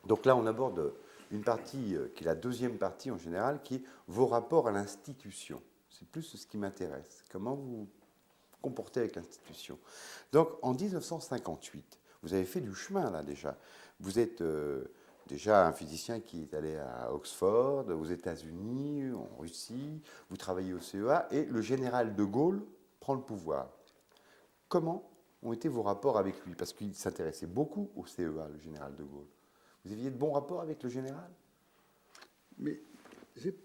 Donc là, on aborde une partie qui est la deuxième partie en général, qui est vos rapports à l'institution. C'est plus ce qui m'intéresse. Comment vous vous comportez avec l'institution. Donc en 1958, vous avez fait du chemin là déjà. Vous êtes déjà un physicien qui est allé à Oxford, aux États-Unis, en Russie, vous travaillez au CEA, et le général de Gaulle prend le pouvoir. Comment ont été vos rapports avec lui? Parce qu'il s'intéressait beaucoup au CEA, le général de Gaulle. Vous aviez de bons rapports avec le général? Mais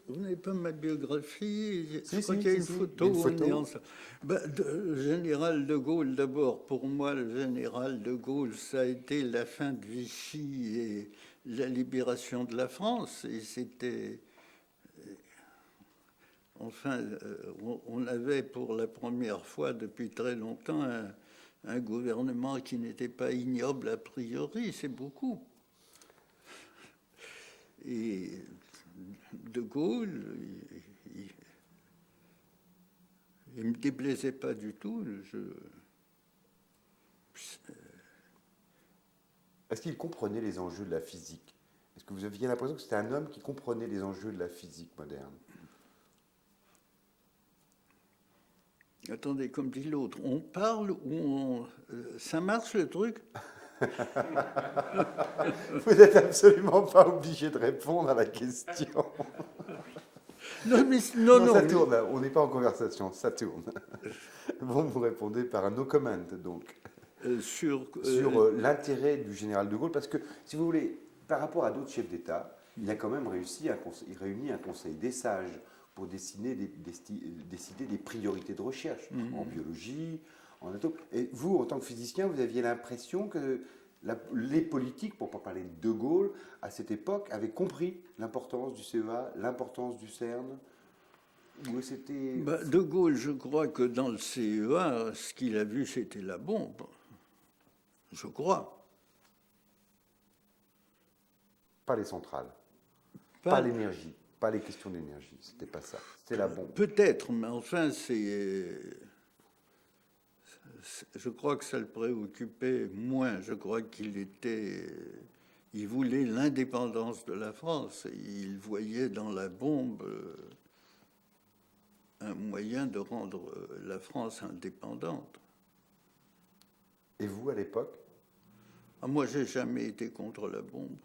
vous n'avez pas ma biographie. Si, Je crois si, qu'il y a si, une si. photo. Il y a une photo. On est ensemble. Le général de Gaulle, d'abord, pour moi, le général de Gaulle, ça a été la fin de Vichy et la libération de la France. Et c'était. Enfin, on avait pour la première fois depuis très longtemps un gouvernement qui n'était pas ignoble a priori. C'est beaucoup. Et de Gaulle, il ne me déplaisait pas du tout. Est-ce qu'il comprenait les enjeux de la physique? Est-ce que vous aviez l'impression que c'était un homme qui comprenait les enjeux de la physique moderne? Attendez, comme dit l'autre, on parle ou ça marche le truc? Vous n'êtes absolument pas obligé de répondre à la question. Non, mais non, Non, non. ça tourne, là. On n'est pas en conversation, ça tourne. Vous répondez par un no comment, donc. Sur L'intérêt du général de Gaulle, parce que, si vous voulez, par rapport à d'autres chefs d'État, il a quand même réussi, il réunit un conseil des sages pour décider des priorités de recherche en biologie, en atome. Et vous, en tant que physicien, vous aviez l'impression que les politiques, pour ne pas parler de Gaulle, à cette époque, avaient compris l'importance du CEA, l'importance du CERN. Ou c'était... De Gaulle, je crois que dans le CEA, ce qu'il a vu, c'était la bombe. Je crois. Pas les centrales, pas l'énergie, pas les questions d'énergie, c'était pas ça, c'était la bombe. Peut-être, mais enfin, je crois que ça le préoccupait moins. Je crois il voulait l'indépendance de la France. Il voyait dans la bombe un moyen de rendre la France indépendante. Et vous, à l'époque? Moi, j'ai jamais été contre la bombe.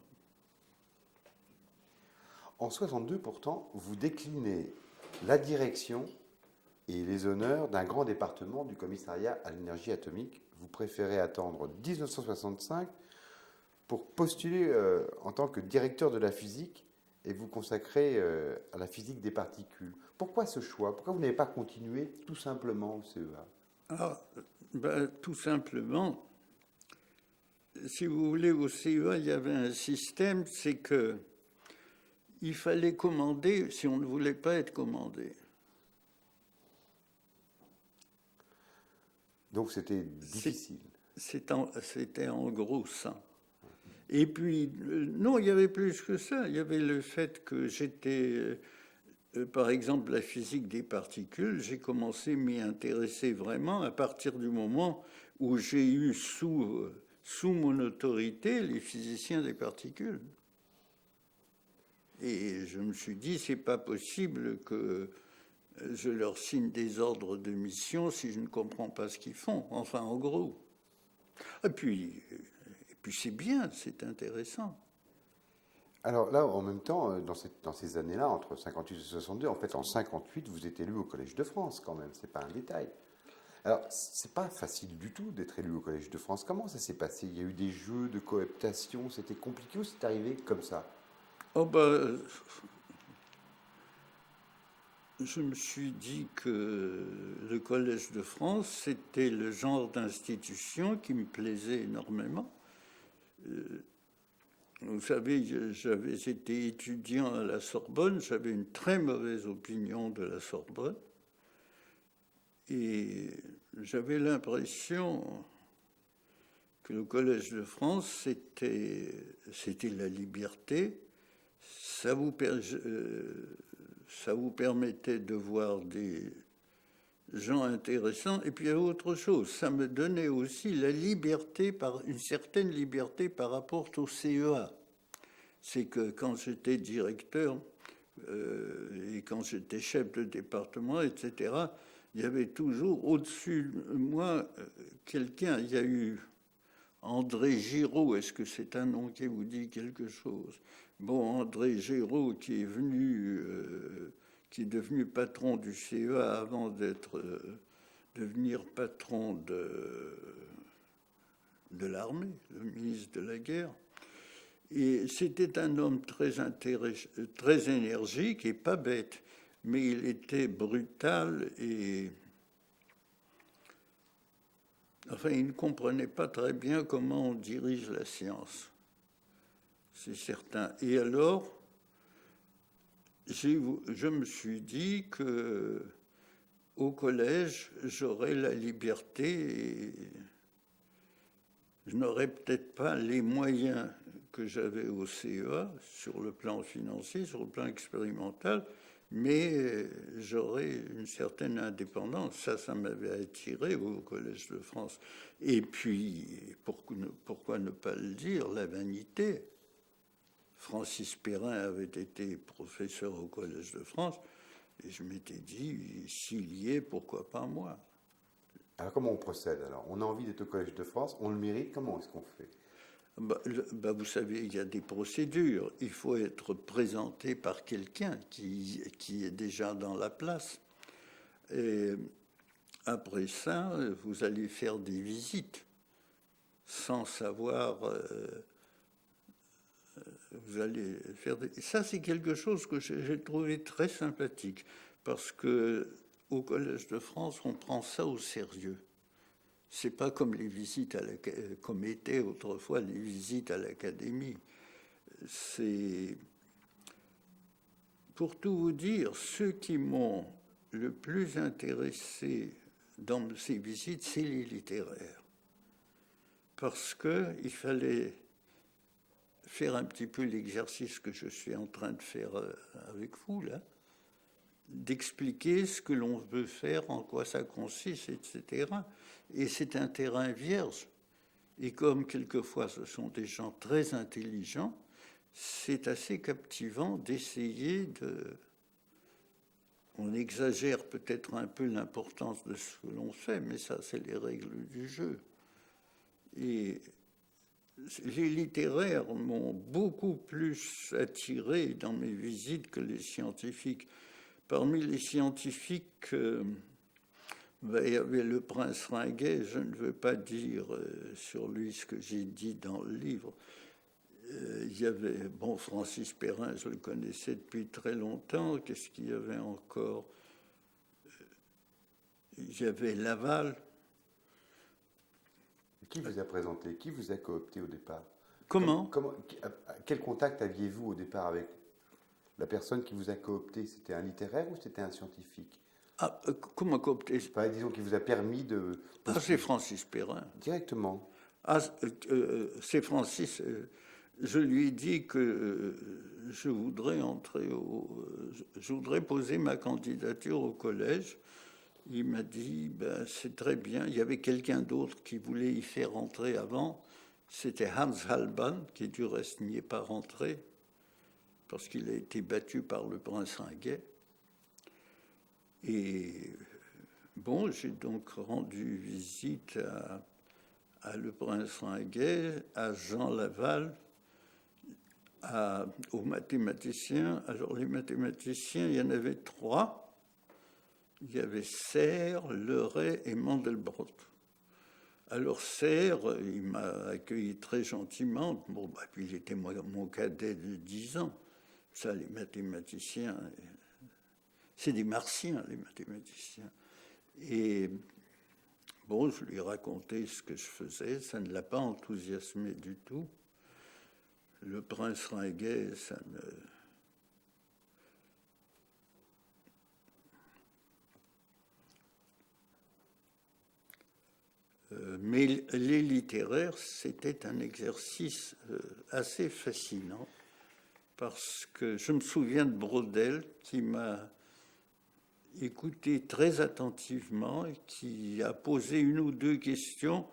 En 62, pourtant, vous déclinez la direction et les honneurs d'un grand département du commissariat à l'énergie atomique. Vous préférez attendre 1965 pour postuler en tant que directeur de la physique et vous consacrer à la physique des particules. Pourquoi ce choix? Pourquoi vous n'avez pas continué tout simplement au CEA? Tout simplement, si vous voulez, au CEA, il y avait un système, c'est que il fallait commander si on ne voulait pas être commandé. Donc c'était difficile. C'était en gros ça. Et puis, non, il y avait plus que ça. Il y avait le fait que j'étais, par exemple, la physique des particules, j'ai commencé à m'y intéresser vraiment à partir du moment où j'ai eu sous mon autorité les physiciens des particules. Et je me suis dit, c'est pas possible que je leur signe des ordres de mission si je ne comprends pas ce qu'ils font. Enfin, en gros. Et puis c'est bien, c'est intéressant. Alors là, en même temps, dans ces années-là, entre 58 et 62, en fait, en 58, vous êtes élu au Collège de France, quand même. C'est pas un détail. Alors, c'est pas facile du tout d'être élu au Collège de France. Comment ça s'est passé? Il y a eu des jeux de cooptation, c'était compliqué ou c'est arrivé comme ça? Je me suis dit que le Collège de France, c'était le genre d'institution qui me plaisait énormément. Vous savez, j'avais été étudiant à la Sorbonne, j'avais une très mauvaise opinion de la Sorbonne. Et j'avais l'impression que le Collège de France, c'était la liberté. Ça vous permettait de voir des gens intéressants. Et puis il y a autre chose, ça me donnait aussi la liberté, une certaine liberté par rapport au CEA. c'est que quand j'étais directeur et quand j'étais chef de département, etc., il y avait toujours au-dessus de moi quelqu'un. Il y a eu André Giraud, est-ce que c'est un nom qui vous dit quelque chose? Bon, André Giraud qui est devenu patron du CEA avant d'être devenir patron de l'armée, le ministre de la guerre. Et c'était un homme très énergique et pas bête, mais il était brutal et enfin, il ne comprenait pas très bien comment on dirige la science, c'est certain. Et alors, je me suis dit que au collège, j'aurais la liberté et je n'aurais peut-être pas les moyens que j'avais au CEA sur le plan financier, sur le plan expérimental, mais j'aurais une certaine indépendance. Ça m'avait attiré au Collège de France. Et puis, pourquoi ne pas le dire, la vanité. Francis Perrin avait été professeur au Collège de France, et je m'étais dit, s'il y est, pourquoi pas moi? Alors comment on procède alors? On a envie d'être au Collège de France, on le mérite, comment est-ce qu'on fait? Vous savez, il y a des procédures. Il faut être présenté par quelqu'un qui est déjà dans la place. Et après ça, vous allez faire des visites sans savoir. Vous allez faire Ça, c'est quelque chose que j'ai trouvé très sympathique parce que au Collège de France, on prend ça au sérieux. C'est pas comme les visites comme étaient autrefois les visites à l'académie. C'est pour tout vous dire, ceux qui m'ont le plus intéressé dans ces visites, c'est les littéraires, parce que il fallait faire un petit peu l'exercice que je suis en train de faire avec vous là, d'expliquer ce que l'on veut faire, en quoi ça consiste, etc. Et c'est un terrain vierge. Et comme quelquefois ce sont des gens très intelligents, c'est assez captivant d'essayer de... On exagère peut-être un peu l'importance de ce que l'on fait, mais ça, c'est les règles du jeu. Et les littéraires m'ont beaucoup plus attiré dans mes visites que les scientifiques. Parmi les scientifiques, il y avait le prince Ringuet. Je ne veux pas dire sur lui ce que j'ai dit dans le livre. Il y avait, Francis Perrin, je le connaissais depuis très longtemps. Qu'est-ce qu'il y avait encore? Il y avait Laval. Qui vous a présenté? Qui vous a coopté au départ? Comment? Quel contact aviez-vous au départ avec la personne qui vous a coopté? C'était un littéraire ou c'était un scientifique? Comment coopté? Enfin, disons qu'il vous a permis de... c'est Francis Perrin. Directement. C'est Francis. Je lui ai dit que je voudrais poser ma candidature au collège. Il m'a dit, c'est très bien. Il y avait quelqu'un d'autre qui voulait y faire entrer avant. C'était Hans Halban, qui du reste n'y est pas rentré, parce qu'il a été battu par le prince Ringuet. Et j'ai donc rendu visite à le prince Ringuet, à Jean Laval, aux mathématiciens. Alors les mathématiciens, il y en avait 3. Il y avait Serre, Leray et Mandelbrot. Alors Serre, il m'a accueilli très gentiment. Puis il était mon cadet de 10 ans. Ça, les mathématiciens, c'est des martiens, les mathématiciens. Et je lui ai raconté ce que je faisais. Ça ne l'a pas enthousiasmé du tout. Le prince Ringuet, ça ne... Mais les littéraires, c'était un exercice assez fascinant, parce que je me souviens de Braudel qui m'a écouté très attentivement et qui a posé 1 ou 2 questions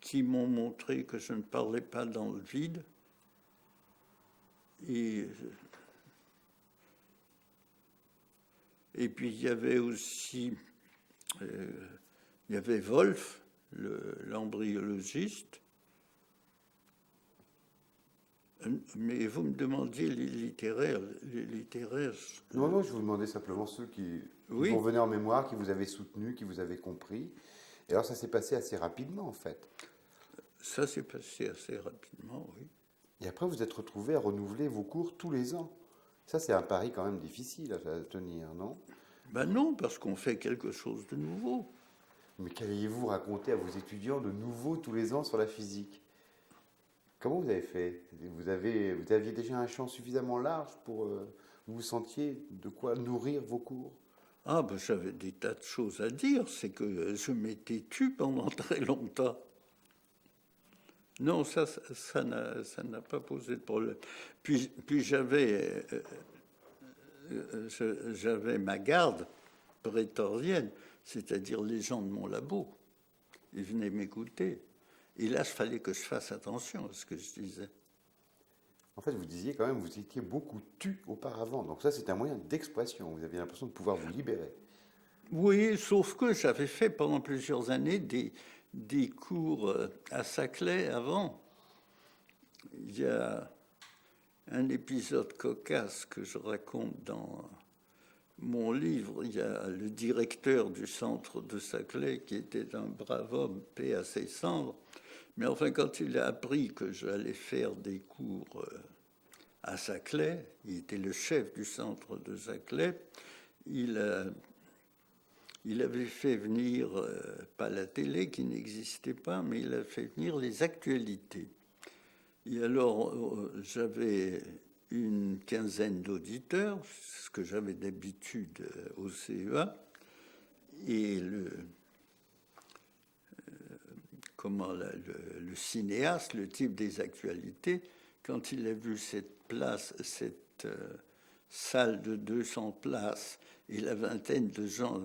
qui m'ont montré que je ne parlais pas dans le vide. Et puis il y avait aussi, il y avait Wolf, l'embryologiste. Mais vous me demandiez les littéraires. Les littéraires. Non, je vous demandais simplement ceux qui Oui. vous revenaient en mémoire, qui vous avaient soutenu, qui vous avaient compris. Et alors ça s'est passé assez rapidement en fait. Ça s'est passé assez rapidement, oui. Et après vous êtes retrouvé à renouveler vos cours tous les ans. Ça c'est un pari quand même difficile à tenir, non? Ben non, parce qu'on fait quelque chose de nouveau. Mais qu'alliez-vous raconter à vos étudiants de nouveau tous les ans sur la physique? Comment vous avez fait? Vous aviez déjà un champ suffisamment large pour vous sentiez de quoi nourrir vos cours? Ah, ben j'avais des tas de choses à dire. C'est que je m'étais tu pendant très longtemps. Non, ça n'a pas posé de problème. Puis j'avais ma garde prétorienne, c'est-à-dire les gens de mon labo. Ils venaient m'écouter. Et là, il fallait que je fasse attention à ce que je disais. En fait, vous disiez quand même, vous étiez beaucoup tu auparavant. Donc ça, c'est un moyen d'expression. Vous aviez l'impression de pouvoir vous libérer. Oui, sauf que j'avais fait pendant plusieurs années des cours à Saclay avant. Il y a un épisode cocasse que je raconte dans mon livre. Il y a le directeur du centre de Saclay qui était un brave homme, paix à ses cendres. Mais enfin, quand il a appris que j'allais faire des cours à Saclay, il était le chef du centre de Saclay, il avait fait venir, pas la télé qui n'existait pas, mais il a fait venir les actualités. Et alors, j'avais une quinzaine d'auditeurs, ce que j'avais d'habitude au CEA, et le cinéaste, le type des actualités, quand il a vu cette salle de 200 places et la vingtaine de gens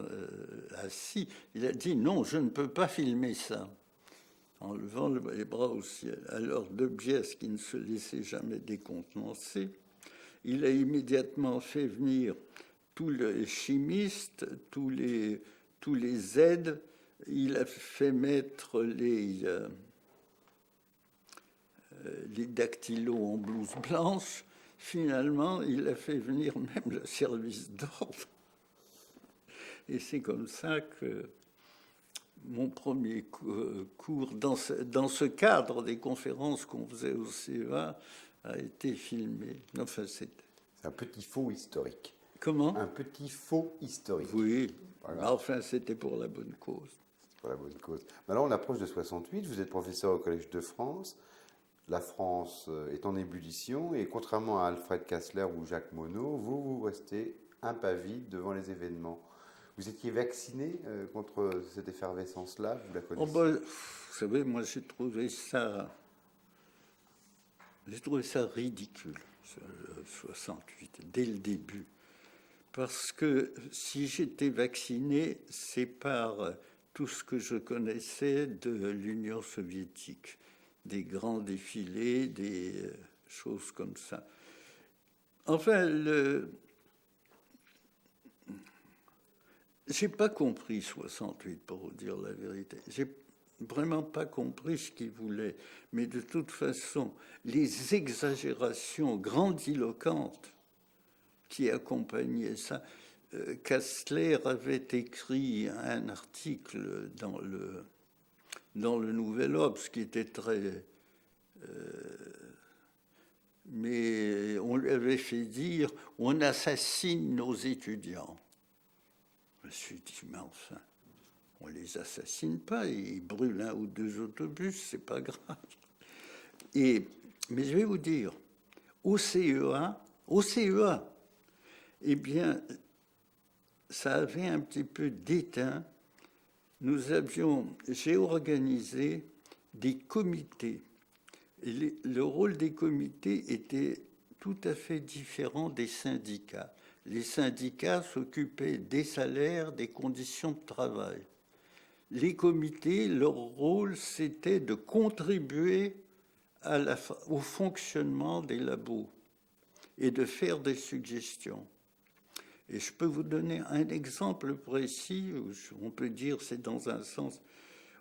assis, il a dit non, je ne peux pas filmer ça, en levant les bras au ciel. Alors De Biès, qui ne se laissait jamais décontenancer, il a immédiatement fait venir tous les chimistes, tous les aides. Il a fait mettre les dactylos en blouse blanche. Finalement, il a fait venir même le service d'ordre. Et c'est comme ça que mon premier cours, dans ce cadre des conférences qu'on faisait au CEA, a été filmé. Enfin, c'est un petit faux historique. Comment? Un petit faux historique. Oui. Voilà. Enfin, c'était pour la bonne cause. Pour la bonne cause. Maintenant, on approche de 68. Vous êtes professeur au Collège de France. La France est en ébullition. Et contrairement à Alfred Kassler ou Jacques Monod, vous restez impavide devant les événements. Vous étiez vacciné contre cette effervescence-là? Vous la connaissez? Vous savez, moi, j'ai trouvé ça ridicule, 68, dès le début. Parce que si j'étais vacciné, c'est par tout ce que je connaissais de l'Union soviétique, des grands défilés, des choses comme ça. Enfin, j'ai pas compris 68, pour vous dire la vérité. J'ai vraiment pas compris ce qu'il voulait. Mais de toute façon, les exagérations grandiloquentes qui accompagnait ça. Kassler avait écrit un article dans le Nouvel Obs qui était très... mais on lui avait fait dire « on assassine nos étudiants ». Je me suis dit « mais enfin, on ne les assassine pas, ils brûlent 1 ou 2 autobus, c'est pas grave ». Mais je vais vous dire, au CEA, eh bien, ça avait un petit peu déteint. J'ai organisé des comités. Et le rôle des comités était tout à fait différent des syndicats. Les syndicats s'occupaient des salaires, des conditions de travail. Les comités, leur rôle, c'était de contribuer au fonctionnement des labos. et de faire des suggestions. Et je peux vous donner un exemple précis, où on peut dire c'est dans un sens.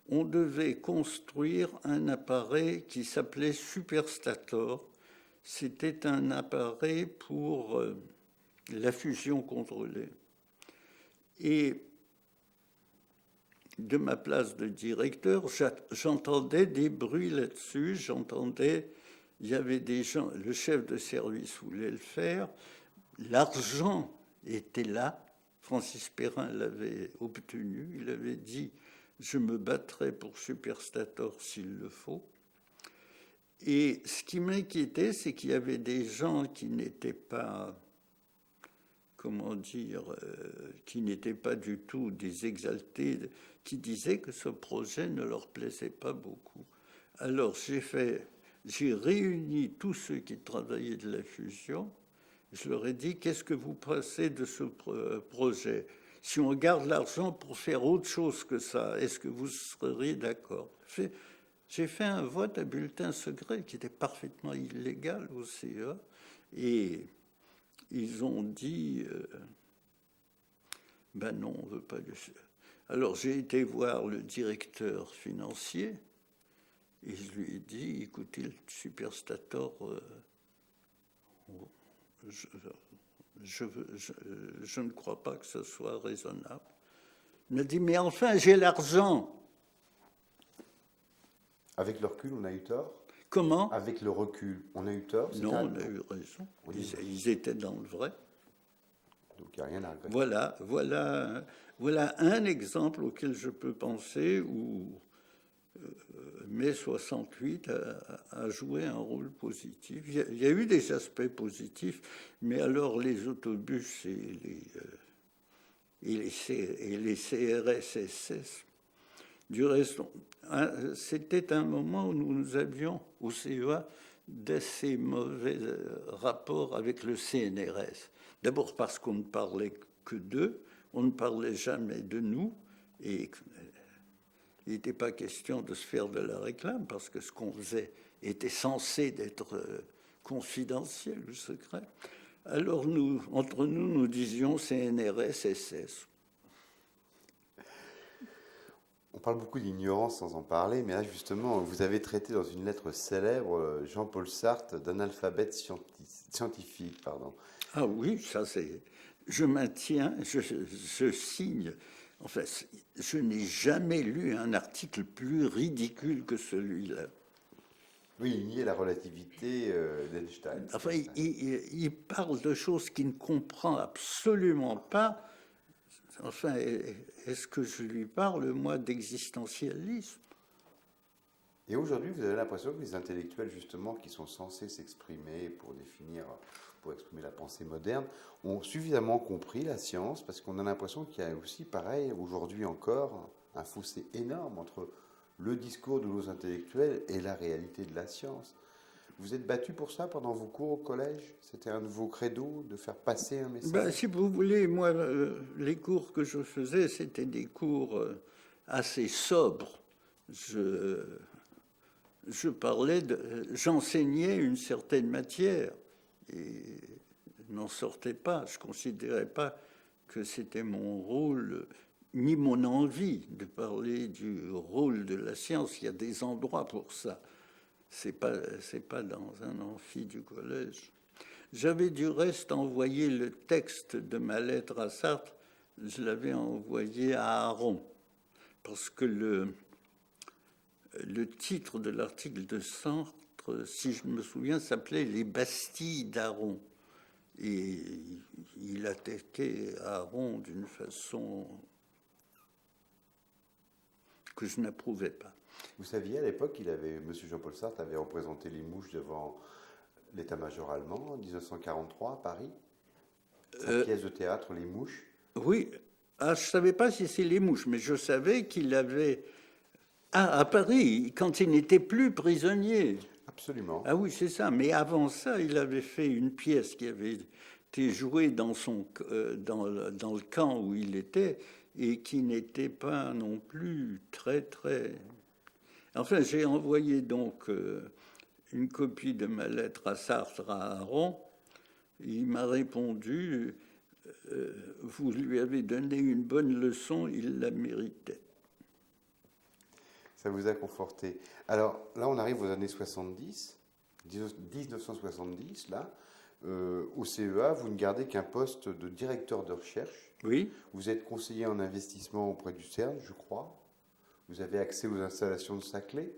On devait construire un appareil qui s'appelait Superstator. C'était un appareil pour la fusion contrôlée. Et de ma place de directeur, j'entendais des bruits là-dessus. J'entendais, il y avait des gens, le chef de service voulait le faire, l'argent était là. Francis Perrin l'avait obtenu. Il avait dit « Je me battrai pour Superstator s'il le faut ». Et ce qui m'inquiétait, c'est qu'il y avait des gens qui n'étaient pas, comment dire, qui n'étaient pas du tout des exaltés, qui disaient que ce projet ne leur plaisait pas beaucoup. Alors j'ai réuni tous ceux qui travaillaient de la fusion. Je leur ai dit, qu'est-ce que vous pensez de ce projet? Si on garde l'argent pour faire autre chose que ça, est-ce que vous seriez d'accord? J'ai fait un vote à bulletin secret qui était parfaitement illégal au CEA. Et ils ont dit, ben non, on ne veut pas de ça. Alors j'ai été voir le directeur financier et je lui ai dit, écoutez, le Superstator, je ne crois pas que ce soit raisonnable. Il m'a dit, mais enfin, j'ai l'argent. Avec le recul, on a eu tort? Comment? Avec le recul, on a eu tort? Non, on a eu raison. Ils étaient dans le vrai. Donc il n'y a rien à regretter. Voilà un exemple auquel je peux penser où mai 68 a joué un rôle positif. Il y a eu des aspects positifs, mais alors les autobus et les CRS-SS, du reste, c'était un moment où nous avions au CEA d'assez mauvais rapports avec le CNRS. D'abord parce qu'on ne parlait que d'eux, on ne parlait jamais de nous, et il n'était pas question de se faire de la réclame, parce que ce qu'on faisait était censé être confidentiel ou secret. Alors entre nous, nous disions CNRS, SS. On parle beaucoup d'ignorance sans en parler, mais là justement, vous avez traité dans une lettre célèbre Jean-Paul Sartre d'analphabète scientifique. Pardon. Ah oui, ça c'est... Je maintiens, je signe. Enfin, je n'ai jamais lu un article plus ridicule que celui-là. Oui, il niait la relativité d'Einstein. Enfin, il parle de choses qu'il ne comprend absolument pas. Enfin, est-ce que je lui parle, moi, d'existentialisme? Et aujourd'hui, vous avez l'impression que les intellectuels, justement, qui sont censés s'exprimer pour exprimer la pensée moderne, ont suffisamment compris la science, parce qu'on a l'impression qu'il y a aussi, pareil, aujourd'hui encore, un fossé énorme entre le discours de nos intellectuels et la réalité de la science. Vous êtes battu pour ça pendant vos cours au collège? C'était un de vos credos de faire passer un message? Ben, si vous voulez, moi, les cours que je faisais, c'était des cours assez sobres. J'enseignais une certaine matière et n'en sortais pas. Je ne considérais pas que c'était mon rôle, ni mon envie de parler du rôle de la science. Il y a des endroits pour ça. C'est pas dans un amphi du collège. J'avais du reste envoyé le texte de ma lettre à Sartre, je l'avais envoyé à Aron, parce que le titre de l'article de Sartre, si je me souviens, s'appelait « Les Bastilles d'Aron ». Et il attaquait Aron d'une façon que je n'approuvais pas. Vous saviez, à l'époque, M. Jean-Paul Sartre avait représenté les mouches devant l'état-major allemand en 1943 à Paris. Sa pièce de théâtre, Les Mouches. Oui, je ne savais pas si c'est Les Mouches, mais je savais qu'il avait... Ah, à Paris, quand il n'était plus prisonnier. Absolument. Ah oui, c'est ça. Mais avant ça, il avait fait une pièce qui avait été jouée dans le camp où il était et qui n'était pas non plus très... Enfin, j'ai envoyé donc une copie de ma lettre à Sartre, à Aron, Il m'a répondu, vous lui avez donné une bonne leçon, il la méritait. Ça vous a conforté. Alors là, on arrive aux années 70, 1970, là. Au CEA, vous ne gardez qu'un poste de directeur de recherche. Oui. Vous êtes conseiller en investissement auprès du CERN, je crois. Vous avez accès aux installations de Saclay.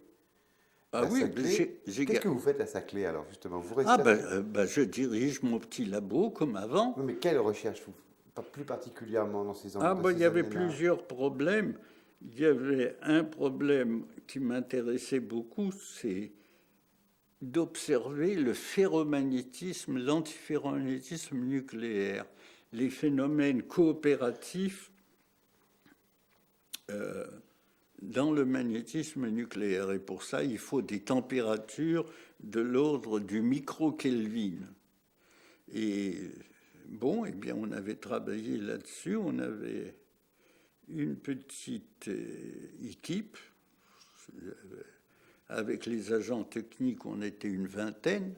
Ah oui, Qu'est-ce que vous faites à Saclay, alors, justement? Vous restez je dirige mon petit labo comme avant. Non, mais quelle recherche, pas plus particulièrement dans ces Il y avait plusieurs problèmes. Il y avait un problème qui m'intéressait beaucoup, c'est d'observer le ferromagnétisme, l'antiferromagnétisme nucléaire, les phénomènes coopératifs dans le magnétisme nucléaire. Et pour ça, il faut des températures de l'ordre du micro-Kelvin. Et bon, eh bien, on avait travaillé là-dessus, on avait une petite équipe. Avec les agents techniques, on était une vingtaine.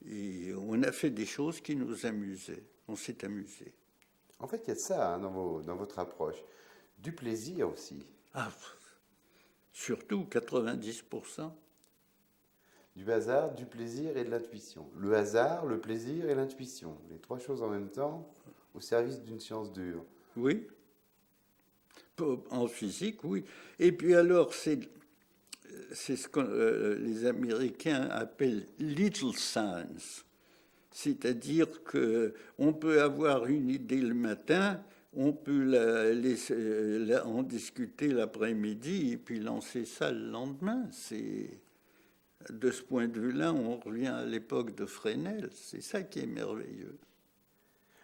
Et on a fait des choses qui nous amusaient. On s'est amusé. En fait, il y a de ça hein, dans votre approche. Du plaisir aussi. Ah, surtout 90%. Du hasard, du plaisir et de l'intuition. Le hasard, le plaisir et l'intuition. Les trois choses en même temps au service d'une science dure. Oui. En physique, oui. Et puis alors, c'est ce que les Américains appellent little science. C'est-à-dire qu'on peut avoir une idée le matin, on peut en discuter l'après-midi et puis lancer ça le lendemain. De ce point de vue-là, on revient à l'époque de Fresnel. C'est ça qui est merveilleux.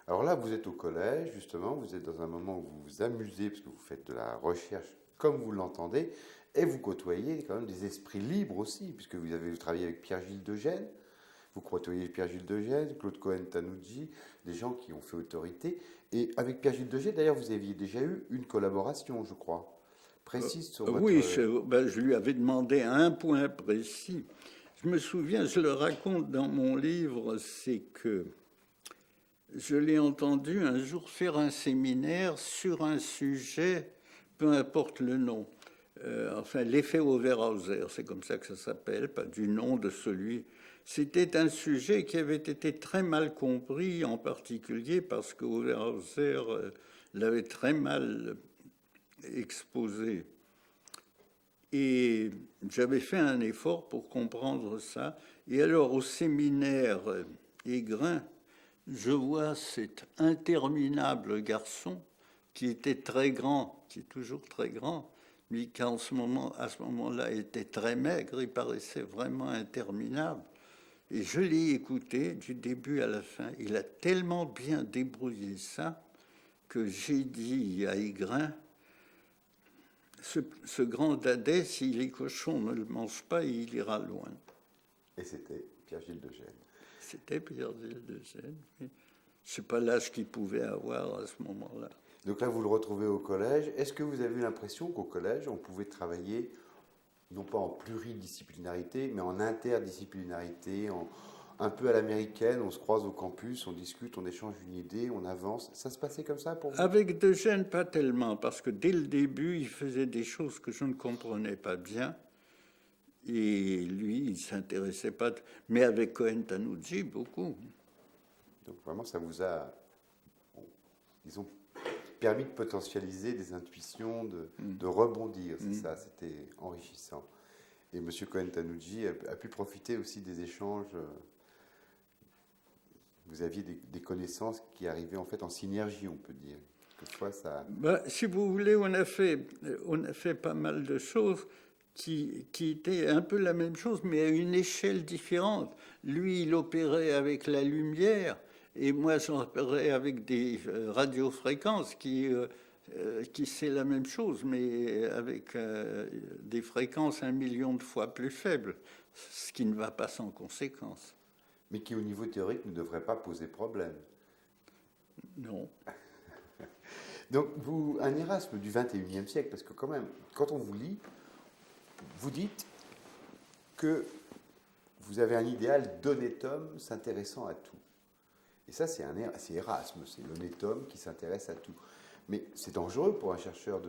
Alors là, vous êtes au collège, justement, vous êtes dans un moment où vous vous amusez, parce que vous faites de la recherche comme vous l'entendez, et vous côtoyez quand même des esprits libres aussi, puisque vous travaillé avec Pierre-Gilles Degène, vous côtoyez Pierre-Gilles Degène, Claude Cohen-Tannoudji, des gens qui ont fait autorité. Et avec Pierre-Gilles Degène, d'ailleurs, vous aviez déjà eu une collaboration, je crois, précise sur votre... Oui, je lui avais demandé un point précis. Je me souviens, je le raconte dans mon livre, c'est que je l'ai entendu un jour faire un séminaire sur un sujet, peu importe le nom. L'effet Overhauser, c'est comme ça que ça s'appelle, pas du nom de celui. C'était un sujet qui avait été très mal compris, en particulier parce que Overhauser l'avait très mal exposé. Et j'avais fait un effort pour comprendre ça. Et alors, au séminaire Aigrin, je vois cet interminable garçon qui était très grand, qui est toujours très grand, mais qui à ce moment-là était très maigre, il paraissait vraiment interminable. Et je l'ai écouté du début à la fin. Il a tellement bien débrouillé ça que j'ai dit à Aigrin, ce grand dadais, si les cochons ne le mangent pas, il ira loin. Et c'était Pierre-Gilles Degène. C'était Pierre-Gilles Degène. Je ne sais pas l'âge qu'il pouvait avoir à ce moment-là. Donc là, vous le retrouvez au collège. Est-ce que vous avez eu l'impression qu'au collège, on pouvait travailler, non pas en pluridisciplinarité, mais en interdisciplinarité, un peu à l'américaine, on se croise au campus, on discute, on échange une idée, on avance. Ça se passait comme ça pour vous? Avec Degène, pas tellement, parce que dès le début, il faisait des choses que je ne comprenais pas bien. Et lui, il ne s'intéressait pas. Mais avec Cohen-Tannoudji, beaucoup. Donc vraiment, ça vous a, disons, permis de potentialiser des intuitions, de rebondir. C'est ça, c'était enrichissant. Et M. Cohen-Tannoudji a pu profiter aussi des échanges. Vous aviez des connaissances qui arrivaient en fait en synergie, on peut dire. Quelquefois, ça... Si vous voulez, on a fait pas mal de choses qui étaient un peu la même chose, mais à une échelle différente. Lui, il opérait avec la lumière, et moi, j'opérais avec des radiofréquences qui c'est la même chose, mais avec des fréquences 1 million de fois plus faibles, ce qui ne va pas sans conséquence. Mais qui, au niveau théorique, ne devrait pas poser problème. Non. Donc, un Erasme du XXIe siècle, parce que quand même, quand on vous lit, vous dites que vous avez un idéal d'honnête homme s'intéressant à tout. Et ça, c'est Erasme, c'est l'honnête homme qui s'intéresse à tout. Mais c'est dangereux pour un chercheur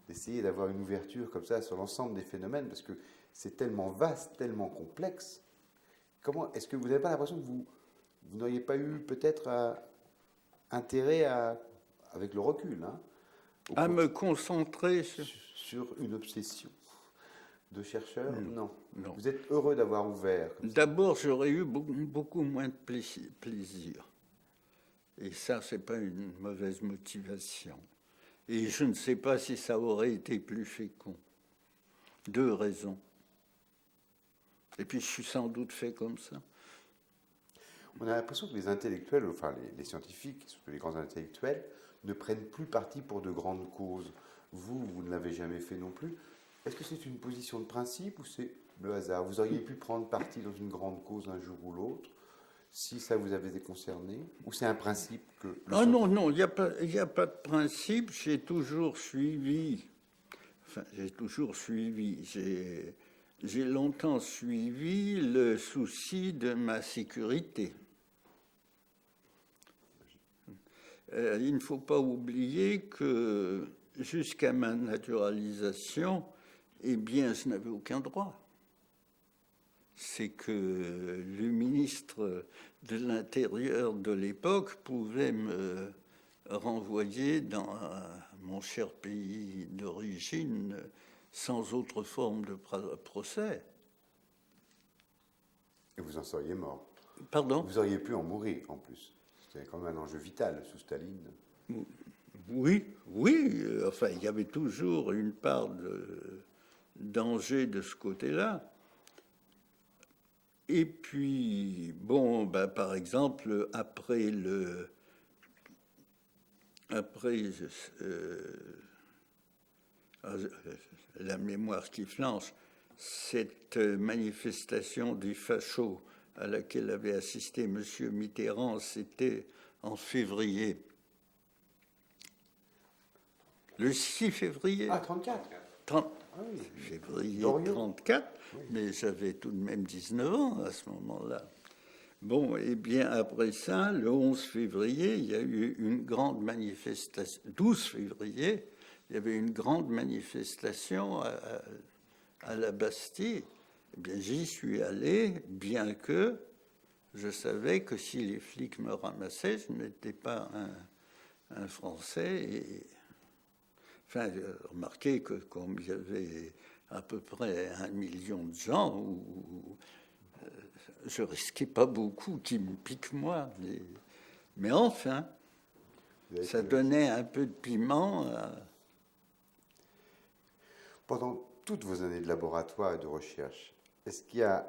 d'essayer d'avoir une ouverture comme ça sur l'ensemble des phénomènes, parce que c'est tellement vaste, tellement complexe. Est-ce que vous n'avez pas l'impression que vous n'auriez pas eu peut-être intérêt avec le recul, hein, à me concentrer sur une obsession de chercheur? Non. Non. Vous êtes heureux d'avoir ouvert. D'abord, j'aurais eu beaucoup moins de plaisir. Et ça, c'est pas une mauvaise motivation. Et je ne sais pas si ça aurait été plus fécond. 2 raisons. Et puis, je suis sans doute fait comme ça. On a l'impression que les intellectuels, enfin les scientifiques, surtout les grands intellectuels, ne prennent plus parti pour de grandes causes. Vous ne l'avez jamais fait non plus. Est-ce que c'est une position de principe ou c'est le hasard? Vous auriez pu prendre parti dans une grande cause un jour ou l'autre, si ça vous avait concerné? Ou c'est un principe que... Ah non, il n'y a pas de principe. J'ai toujours suivi... J'ai longtemps suivi le souci de ma sécurité. Il ne faut pas oublier que jusqu'à ma naturalisation, eh bien, je n'avais aucun droit. C'est que le ministre de l'Intérieur de l'époque pouvait me renvoyer dans mon cher pays d'origine sans autre forme de procès. Et vous en seriez mort. Pardon? Vous auriez pu en mourir, en plus. C'était quand même un enjeu vital sous Staline. Oui. Enfin, il y avait toujours une part de danger de ce côté-là. Et puis, bon, par exemple, après la mémoire qui flanche, cette manifestation des fachos à laquelle avait assisté M. Mitterrand, c'était en février. Le 6 février. Ah, 34. Février 34, oui. Mais j'avais tout de même 19 ans à ce moment-là. Bon, et bien après ça, le 11 février, il y a eu une grande manifestation. 12 février, il y avait une grande manifestation à la Bastille. Eh bien, j'y suis allé, bien que je savais que si les flics me ramassaient, je n'étais pas un Français. Et, enfin, j'ai remarqué que comme il y avait à peu près 1 million de gens, je risquais pas beaucoup qu'ils me piquent moi. Mais enfin, ça donnait un peu de piment. Pendant toutes vos années de laboratoire et de recherche, est-ce qu'il y a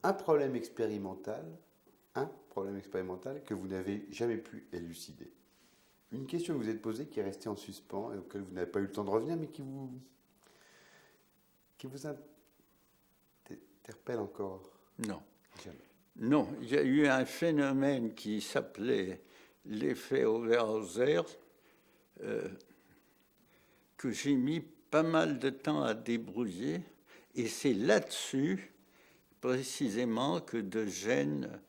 un problème expérimental que vous n'avez jamais pu élucider? Une question que vous êtes posée qui est restée en suspens et auquel vous n'avez pas eu le temps de revenir, mais qui vous interpelle encore? Non. Jamais. Non, il y a eu un phénomène qui s'appelait l'effet Overhauser, que j'ai mis pas mal de temps à débrouiller, et c'est là-dessus, précisément, que De Gennes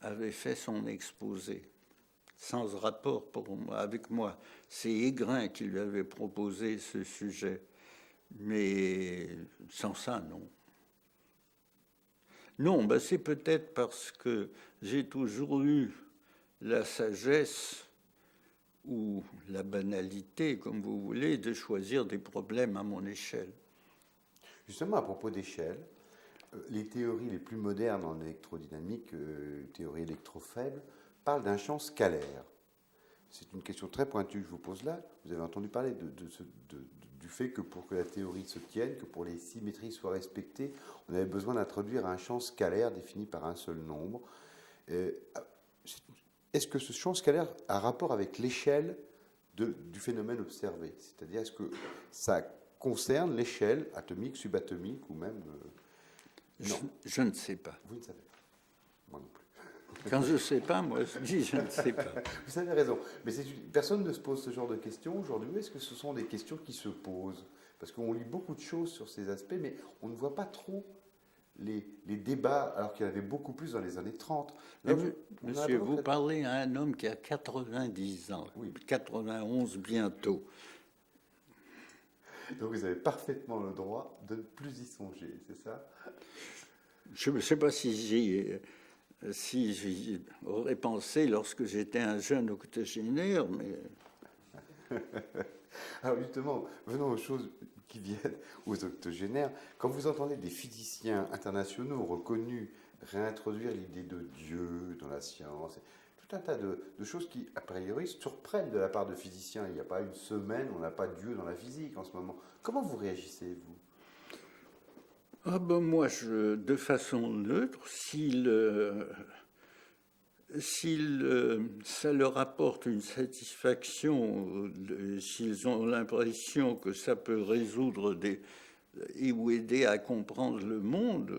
avait fait son exposé, sans rapport avec moi. C'est Aigrin qui lui avait proposé ce sujet, mais sans ça, non. Non, c'est peut-être parce que j'ai toujours eu la sagesse ou la banalité, comme vous voulez, de choisir des problèmes à mon échelle. Justement, à propos d'échelle, les théories les plus modernes en électrodynamique, théorie électrofaible, parlent d'un champ scalaire. C'est une question très pointue que je vous pose là. Vous avez entendu parler du fait que pour que la théorie se tienne, que pour les symétries soient respectées, on avait besoin d'introduire un champ scalaire défini par un seul nombre. Est-ce que ce champ scalaire a rapport avec l'échelle du phénomène observé? C'est-à-dire, est-ce que ça concerne l'échelle atomique, subatomique ou même... Non. Je ne sais pas. Vous ne savez pas. Moi non plus. Quand je ne sais pas, moi je dis je ne sais pas. Vous avez raison. Mais personne ne se pose ce genre de questions aujourd'hui. Est-ce que ce sont des questions qui se posent? Parce qu'on lit beaucoup de choses sur ces aspects, mais on ne voit pas trop les débats, alors qu'il y en avait beaucoup plus dans les années 30. Là, Monsieur, vous parlez à un homme qui a 90 ans, oui. 91 bientôt. Donc vous avez parfaitement le droit de ne plus y songer, c'est ça? Je ne sais pas si j'y aurais pensé lorsque j'étais un jeune octogénaire, mais... Alors justement, venons aux choses qui viennent aux octogénaires. Quand vous entendez des physiciens internationaux reconnus réintroduire l'idée de Dieu dans la science, tout un tas de choses qui, a priori, surprennent de la part de physiciens. Il n'y a pas une semaine, on n'a pas Dieu dans la physique en ce moment. Comment vous réagissez, vous? Ah ben moi, de façon neutre, ça leur apporte une satisfaction, s'ils ont l'impression que ça peut résoudre ou aider à comprendre le monde,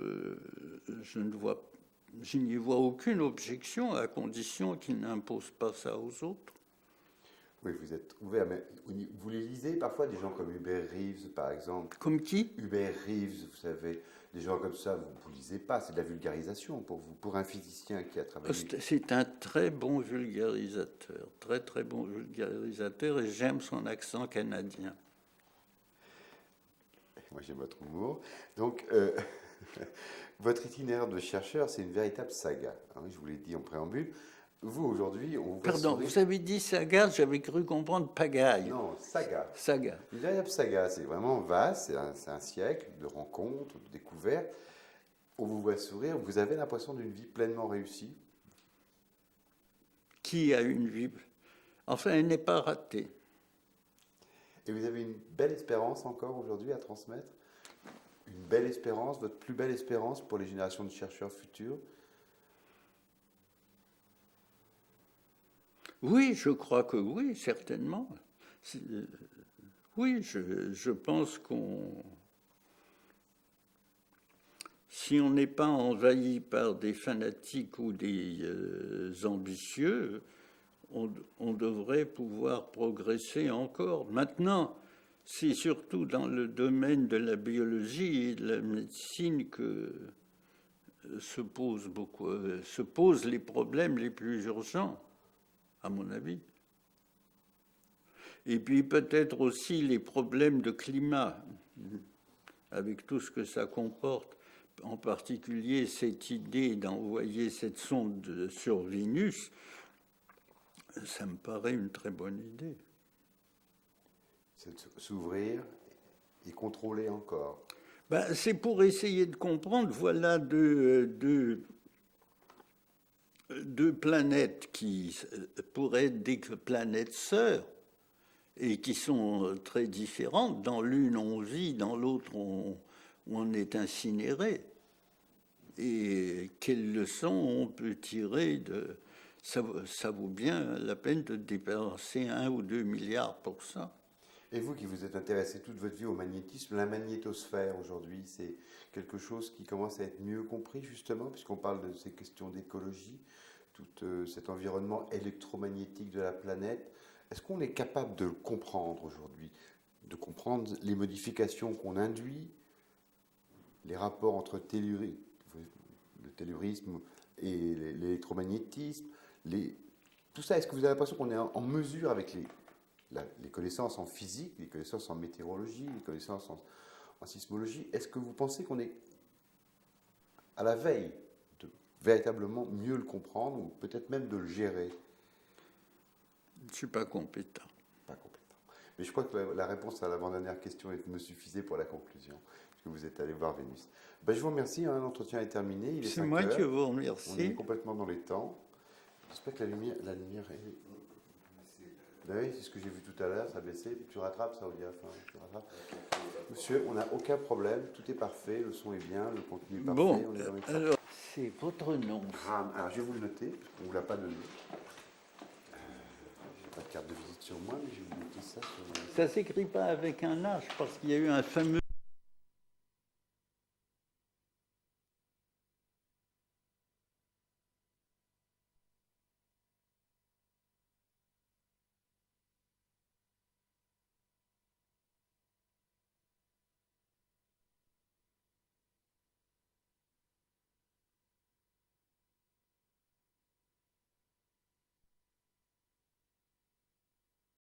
je n'y vois aucune objection à condition qu'ils n'imposent pas ça aux autres. Oui, vous êtes ouvert, mais vous les lisez parfois, des gens comme Hubert Reeves, par exemple. Comme qui? Hubert Reeves, vous savez, des gens comme ça, vous ne lisez pas, c'est de la vulgarisation pour vous, pour un physicien qui a travaillé. C'est un très bon vulgarisateur, très très bon vulgarisateur, et j'aime son accent canadien. Moi, j'aime votre humour. Donc, votre itinéraire de chercheur, c'est une véritable saga. Hein, je vous l'ai dit en préambule. Vous, aujourd'hui, on vous Pardon, vous avez dit saga, j'avais cru comprendre pagaille. Non, saga. Saga. Une véritable saga, c'est vraiment vaste, c'est un siècle de rencontres, de découvertes. On vous voit sourire, vous avez l'impression d'une vie pleinement réussie. Qui a une vie? Enfin, elle n'est pas ratée. Et vous avez une belle espérance encore aujourd'hui à transmettre? Une belle espérance, votre plus belle espérance pour les générations de chercheurs futurs? Oui, je crois que oui, certainement. Oui, je pense si on n'est pas envahi par des fanatiques ou des ambitieux, on devrait pouvoir progresser encore. Maintenant, c'est surtout dans le domaine de la biologie et de la médecine que se posent les problèmes les plus urgents, à mon avis. Et puis peut-être aussi les problèmes de climat, avec tout ce que ça comporte, en particulier cette idée d'envoyer cette sonde sur Vénus, ça me paraît une très bonne idée. C'est de s'ouvrir et contrôler encore. Ben, c'est pour essayer de comprendre, voilà deux planètes qui pourraient être des planètes sœurs et qui sont très différentes. Dans l'une, on vit, dans l'autre, on est incinéré. Et quelles leçons on peut tirer de... Ça vaut bien la peine de dépenser 1 ou 2 milliards pour ça. Et vous qui vous êtes intéressé toute votre vie au magnétisme, la magnétosphère aujourd'hui, c'est quelque chose qui commence à être mieux compris justement, puisqu'on parle de ces questions d'écologie, tout cet environnement électromagnétique de la planète. Est-ce qu'on est capable de le comprendre aujourd'hui, de comprendre les modifications qu'on induit, les rapports entre le tellurisme et l'électromagnétisme, tout ça, est-ce que vous avez l'impression qu'on est en mesure avec les connaissances en physique, les connaissances en météorologie, les connaissances en sismologie, est-ce que vous pensez qu'on est à la veille de véritablement mieux le comprendre ou peut-être même de le gérer? Je ne suis pas compétent. Pas compétent. Mais je crois que la réponse à l'avant-dernière question me suffisait pour la conclusion, puisque vous êtes allé voir Vénus. Ben, je vous remercie, hein, l'entretien est terminé. Il est 5 heures. C'est moi qui vous remercie. On est complètement dans les temps. J'espère que la lumière est... Oui, c'est ce que j'ai vu tout à l'heure, ça a baissé. Tu rattrapes ça, Olivia, tu rattrapes. Monsieur, on n'a aucun problème, tout est parfait, le son est bien, le contenu est parfait. Bon, on est dans les temps. alors, c'est votre nom. Graham. Alors, je vais vous le noter, parce qu'on ne vous l'a pas donné. Je n'ai pas de carte de visite sur moi, mais je vais vous noter ça sur... Ça ne s'écrit pas avec un H, parce qu'il y a eu un fameux